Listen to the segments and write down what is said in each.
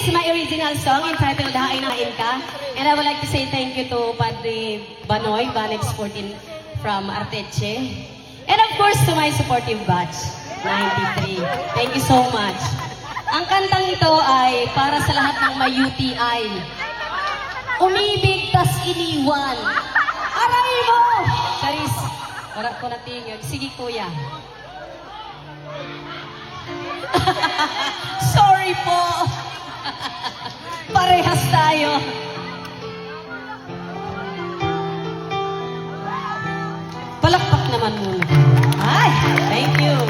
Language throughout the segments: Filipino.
is my original song entitled Hain na Hain Ka. And I would like to say thank you to Padre Banoy, Banex 14 from Arteche. And of course to my supportive batch, 93. Thank you so much. Ang kantang ito ay para sa lahat ng may UTI. Umibig tas iniwan. Aray mo! Charis, para ko natingag. Sige kuya. Sorry po. Parehas tayo. Palakpak naman muna. Ay, thank you.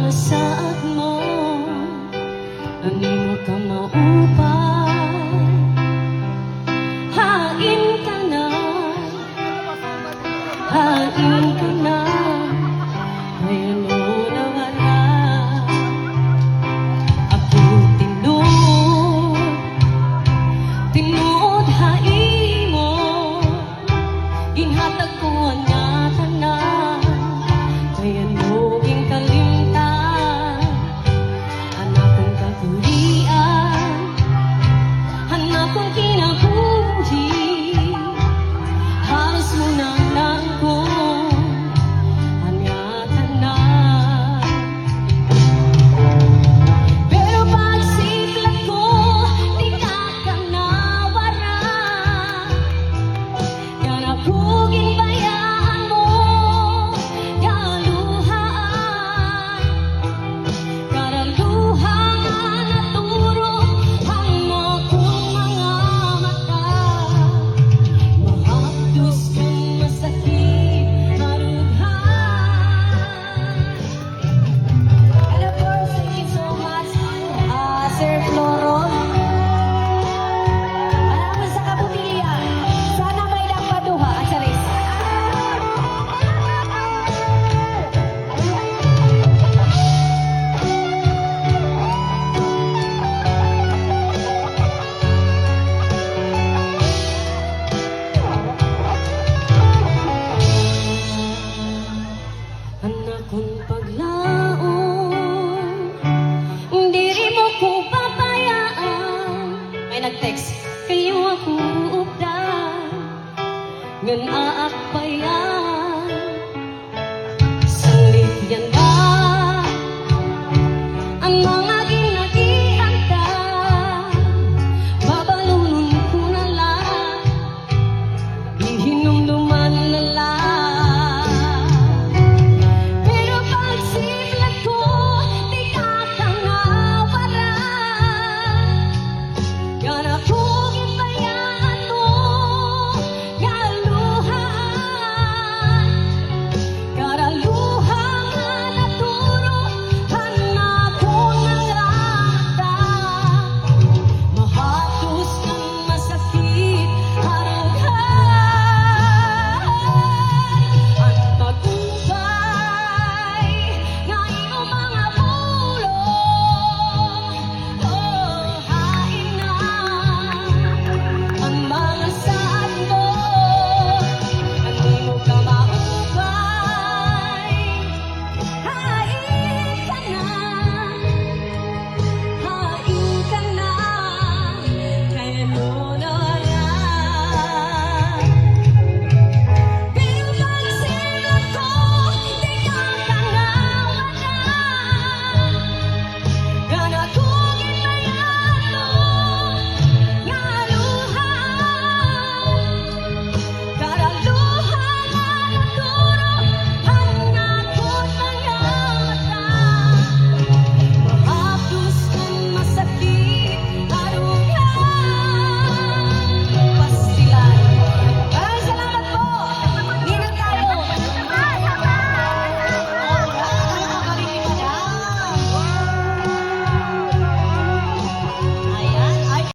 Saat mo, animo ka maupay, hain ka na, ngayon mo nawala. Ako tinuod hain mo, ginhatag ko ang natanan, ngayon mo ginkalimtan. Kung kinabuhi, halos mo na lang kung hanyatan na. Pero pag siklat ko, di ka ka nawara. Kaya kuging bayaan mo, kaluhaan. Karaluhan na turo ang mga Sir Floro. Alaman sa kabutihan. Sana may nagpaduha. Charis. Anak kong paglaon, diri mo ko papayaan. May nag-text. Kayo ako updan, ngan aakbayan. Sanglit yan